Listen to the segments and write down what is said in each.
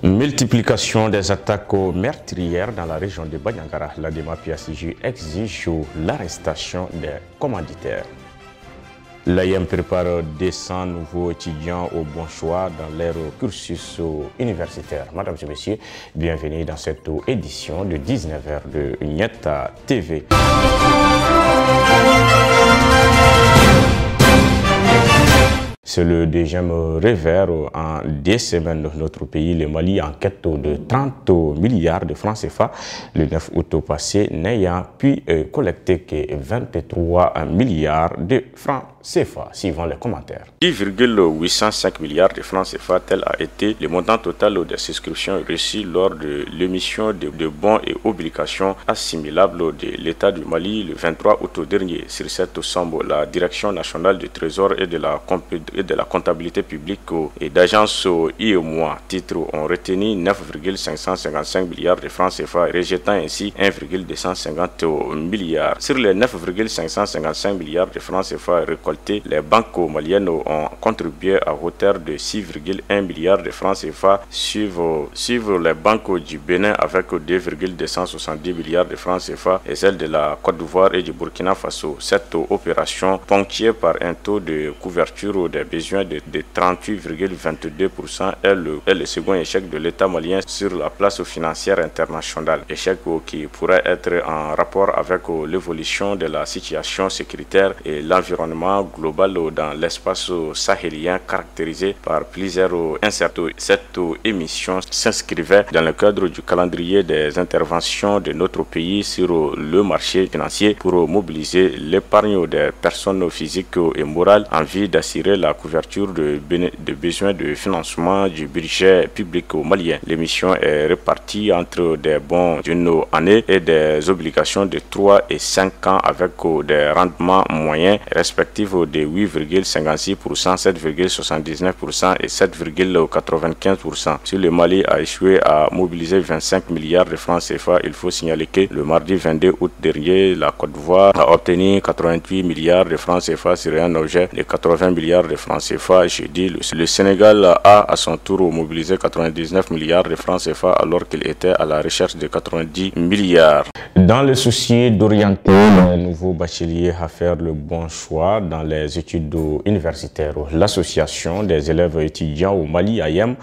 Multiplication des attaques meurtrières dans la région de Bandiagara. La DEMA-PIACJ exige l'arrestation des commanditaires. L'AIM prépare 200 nouveaux étudiants au bon choix dans leur cursus universitaire. Mesdames et messieurs, bienvenue dans cette édition de 19h de Nieta TV. C'est le deuxième revers en 2 semaines de notre pays, le Mali, en quête de 30 milliards de francs CFA, le 9 août passé, n'ayant pu collecter que 23 milliards de francs CFA, suivant les commentaires. 10,805 milliards de francs CFA, tel a été le montant total des souscriptions reçues lors de l'émission de bons et obligations assimilables de l'État du Mali le 23 août dernier. Sur cette somme, la Direction nationale du Trésor et de la comptabilité publique et d'agence IEMOA titre ont retenu 9,555 milliards de francs CFA, rejetant ainsi 1,250 milliards. Sur les 9,555 milliards de francs CFA récoltés, les banques maliennes ont contribué à hauteur de 6,1 milliards de francs CFA, suivent les banques du Bénin avec 2,270 milliards de francs CFA et celles de la Côte d'Ivoire et du Burkina Faso. Cette opération, ponctuée par un taux de couverture des besoins de 38,22%, est le second échec de l'État malien sur la place financière internationale. Échec qui pourrait être en rapport avec l'évolution de la situation sécuritaire et l'environnement global dans l'espace sahélien caractérisé par plusieurs incertitudes. Cette émission s'inscrivait dans le cadre du calendrier des interventions de notre pays sur le marché financier pour mobiliser l'épargne des personnes physiques et morales en vue d'assurer la couverture de besoins de financement du budget public malien. L'émission est répartie entre des bons d'une année et des obligations de 3 et 5 ans avec des rendements moyens respectifs de 8,56%, 7,79% et 7,95%. Si le Mali a échoué à mobiliser 25 milliards de francs CFA, il faut signaler que le mardi 22 août dernier, la Côte d'Ivoire a obtenu 88 milliards de francs CFA sur un objet de 80 milliards de francs CFA. Jeudi, le Sénégal a à son tour mobilisé 99 milliards de francs CFA alors qu'il était à la recherche de 90 milliards. Dans le souci d'orienter les nouveaux bacheliers à faire le bon choix dans les études universitaires, l'association des élèves étudiants au Mali, AIM,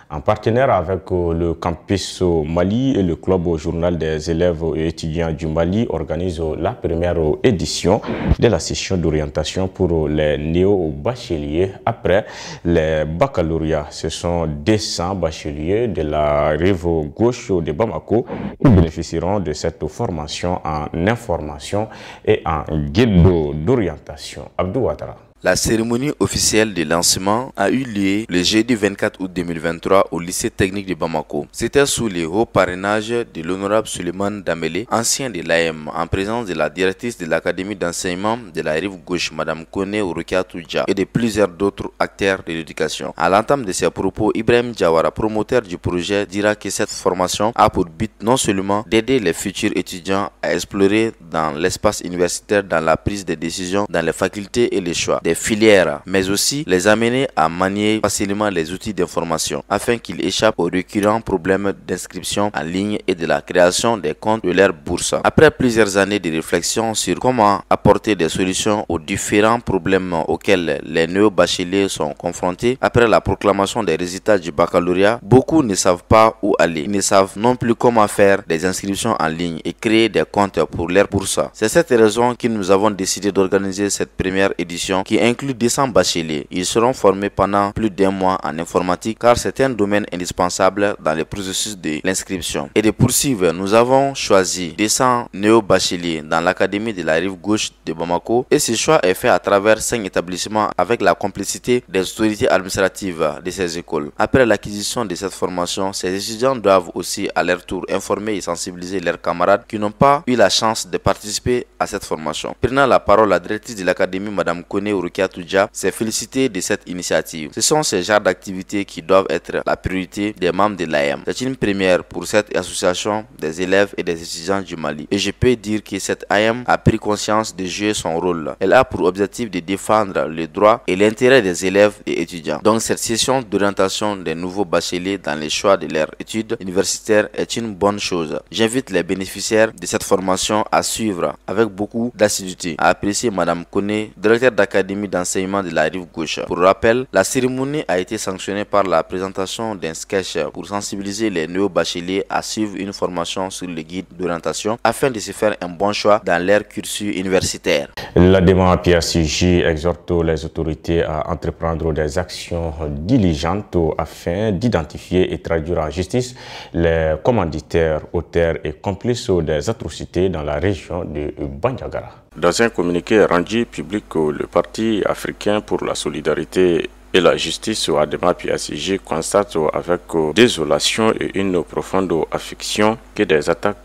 en partenaire avec le campus Mali et le club journal des élèves et étudiants du Mali, organise la première édition de la session d'orientation pour les néo-bacheliers après les baccalauréats. Ce sont 200 bacheliers de la rive gauche de Bamako qui bénéficieront de cette formation en information et en guide d'orientation. Abdou Ouattara. La cérémonie officielle de lancement a eu lieu le jeudi 24 août 2023 au lycée technique de Bamako. C'était sous le haut parrainage de l'honorable Suleiman Damele, ancien de l'AM, en présence de la directrice de l'académie d'enseignement de la rive gauche, Madame Kone Orokia-Toudja, et de plusieurs d'autres acteurs de l'éducation. À l'entame de ses propos, Ibrahim Diawara, promoteur du projet, dira que cette formation a pour but non seulement d'aider les futurs étudiants à explorer dans l'espace universitaire, dans la prise de décision, dans les facultés et les choix des filières, mais aussi les amener à manier facilement les outils d'information afin qu'ils échappent aux récurrents problèmes d'inscription en ligne et de la création des comptes de leur bourse. Après plusieurs années de réflexion sur comment apporter des solutions aux différents problèmes auxquels les néo-bacheliers sont confrontés, après la proclamation des résultats du baccalauréat, beaucoup ne savent pas où aller. Ils ne savent non plus comment faire des inscriptions en ligne et créer des comptes pour leur bourse. C'est cette raison que nous avons décidé d'organiser cette première édition qui inclut 200 bacheliers. Ils seront formés pendant plus d'1 mois en informatique car c'est un domaine indispensable dans le processus de l'inscription. Et de poursuivre, nous avons choisi 200 néo-bacheliers dans l'académie de la rive gauche de Bamako et ce choix est fait à travers 5 établissements avec la complicité des autorités administratives de ces écoles. Après l'acquisition de cette formation, ces étudiants doivent aussi à leur tour informer et sensibiliser leurs camarades qui n'ont pas eu la chance de participer à cette formation. Prenant la parole, la directrice de l'académie, Madame Kone Urukia Tudja, s'est félicitée de cette initiative. Ce sont ces genres d'activités qui doivent être la priorité des membres de l'AEM. C'est une première pour cette association des élèves et des étudiants du Mali. Et je peux dire que cette AEM a pris conscience de jouer son rôle. Elle a pour objectif de défendre les droits et l'intérêt des élèves et étudiants. Donc cette session d'orientation des nouveaux bacheliers dans les choix de leurs études universitaires est une bonne chose. J'invite les bénéficiaires de cette formation à suivre avec beaucoup d'assiduité, a apprécié Madame Kone, directeur d'académie d'enseignement de la rive gauche. Pour rappel, la cérémonie a été sanctionnée par la présentation d'un sketch pour sensibiliser les néo-bacheliers à suivre une formation sur le guide d'orientation afin de se faire un bon choix dans leur cursus universitaire. La démarche PACJ exhorte les autorités à entreprendre des actions diligentes afin d'identifier et traduire en justice les commanditaires, auteurs et complices des atrocités dans la région de Bandiagara. Dans un communiqué rendu public, le Parti africain pour la solidarité et la justice à Adema PACJ constate avec désolation et une profonde affection que des attaques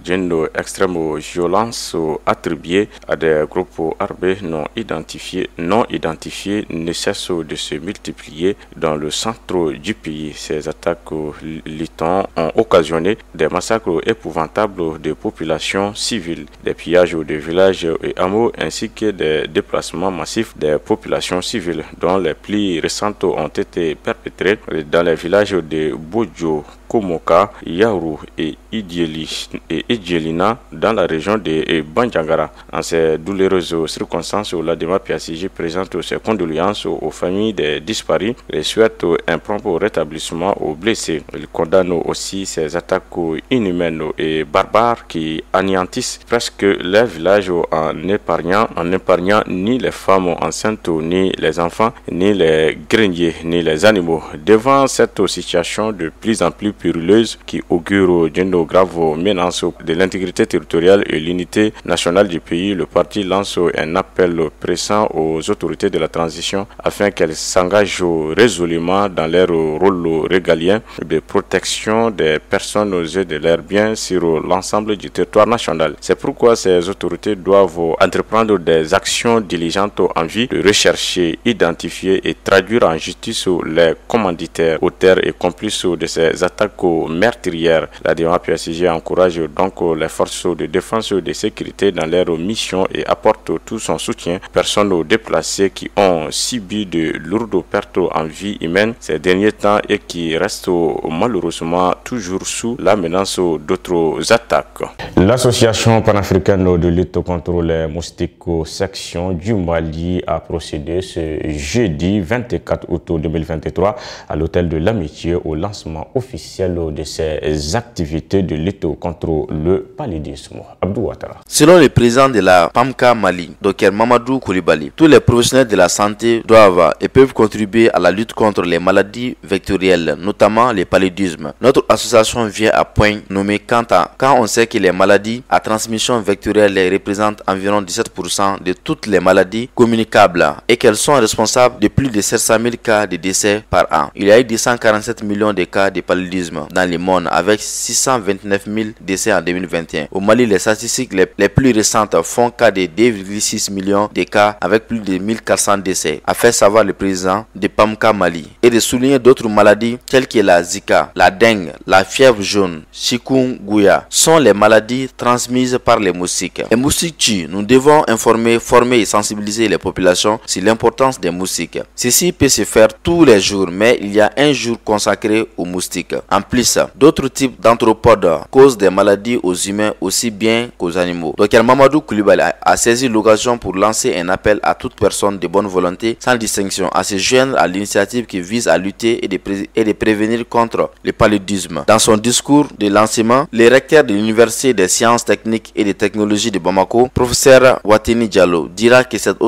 d'une extrême violence attribuées à des groupes armés non identifiés ne cessent de se multiplier dans le centre du pays. Ces attaques, lit-on, ont occasionné des massacres épouvantables de populations civiles, des pillages de villages et hameaux ainsi que des déplacements massifs des populations civiles dont les plus récentes ont été perpétrées dans les villages de Bodjo, Komoka, Yaourou et Idjelina dans la région de Bandiagara. En ces douloureuses circonstances, l'ADEMA PACJ présente ses condoléances aux familles des disparus et souhaite un prompt rétablissement aux blessés. Il condamne aussi ces attaques inhumaines et barbares qui anéantissent presque les villages en n'épargnant ni les femmes enceintes, ni les enfants, ni les greniers, ni les animaux. Devant cette situation de plus en plus périlleuse qui augure d'une grave menace de l'intégrité territoriale et l'unité nationale du pays, le parti lance un appel pressant aux autorités de la transition afin qu'elles s'engagent résolument dans leur rôle régalien de protection des personnes et de leurs biens sur l'ensemble du territoire national. C'est pourquoi ces autorités doivent entreprendre des actions diligentes en vue de rechercher, identifier et traduire en justice les commanditaires, auteurs et complices de ces attaques meurtrières. La DEMA PACJ encourage donc les forces de défense et de sécurité dans leur mission et apporte tout son soutien aux personnes déplacées qui ont subi de lourdes pertes en vie humaine ces derniers temps et qui restent malheureusement toujours sous la menace d'autres attaques. L'association panafricaine de lutte contre les moustiques section du Mali a procédé ce jeudi 24 août 2023 à l'hôtel de l'Amitié au lancement officiel de ses activités de lutte contre le paludisme. Abdou Ouattara. Selon le président de la PAMCA Mali, Dr Mamadou Koulibaly, tous les professionnels de la santé doivent et peuvent contribuer à la lutte contre les maladies vectorielles, notamment le paludisme. Notre association vient à point nommé quand on sait que les maladies à transmission vectorielle représentent environ 17% de toutes les maladies communicables et qu'elles sont responsables de plus de 700 000 cas de décès par an. Il y a eu 247 millions de cas de paludisme dans le monde avec 629 000 décès en 2021. Au Mali, les statistiques les plus récentes font cas de 2,6 millions de cas avec plus de 1400 décès, a fait savoir le président de PAMCA Mali, et de souligner d'autres maladies telles que la Zika, la dengue, la fièvre jaune, chikungunya sont les maladies transmises par les moustiques. Les moustiques tuent. Nous devons informer, former et sensibiliser les populations sur l'importance des moustiques. Ceci peut se faire tous les jours, mais il y a un jour consacré aux moustiques. En En plus, d'autres types d'anthropodes causent des maladies aux humains aussi bien qu'aux animaux. Dr Mamadou Coulibaly a saisi l'occasion pour lancer un appel à toute personne de bonne volonté, sans distinction, à se joindre à l'initiative qui vise à lutter et de prévenir contre le paludisme. Dans son discours de lancement, le recteur de l'Université des sciences techniques et des technologies de Bamako, professeur Wateni Diallo, dira que cette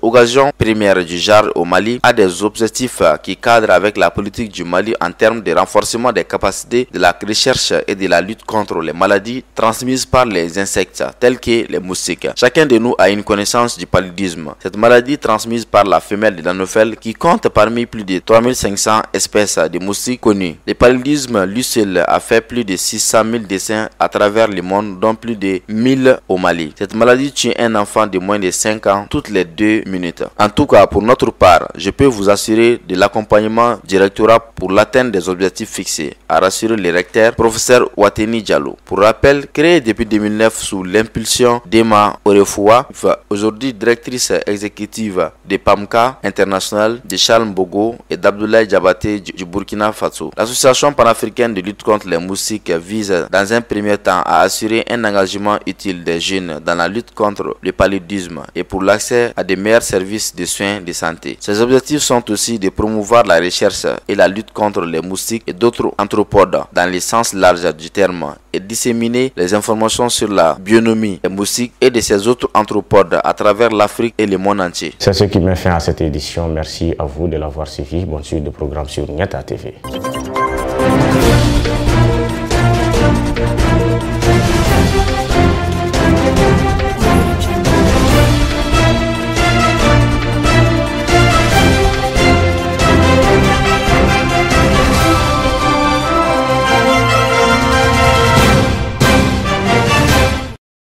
occasion première du genre au Mali a des objectifs qui cadrent avec la politique du Mali en termes de renforcement des capacités de la recherche et de la lutte contre les maladies transmises par les insectes tels que les moustiques. Chacun de nous a une connaissance du paludisme. Cette maladie transmise par la femelle de l'anophèle qui compte parmi plus de 3500 espèces de moustiques connues. Le paludisme, lui seul, a fait plus de 600 000 décès à travers le monde, dont plus de 1000 au Mali. Cette maladie tue un enfant de moins de 5 ans toutes les 2 minutes. En tout cas, pour notre part, je peux vous assurer de l'accompagnement du rectorat pour l'atteinte des objectifs fixés, a rassuré le recteur, professeur Wateni Diallo. Pour rappel, créé depuis 2009 sous l'impulsion d'Emma Orefoua, aujourd'hui directrice exécutive de PAMCA International, de Charles Mbogo et d'Abdoulaye Diabaté du Burkina Faso. L'association panafricaine de lutte contre les moustiques vise dans un premier temps à assurer un engagement utile des jeunes dans la lutte contre le paludisme et pour l'accès à de meilleurs services de soins de santé. Ces objectifs sont aussi de promouvoir la recherche et la lutte contre les moustiques et d'autres anthropodes dans le sens large du terme et disséminer les informations sur la bionomie des moustiques et de ces autres anthropodes à travers l'Afrique et le monde entier. C'est ce qui met fin à cette édition. Merci à vous de l'avoir suivi. Bonne suite de programme sur Nyata TV.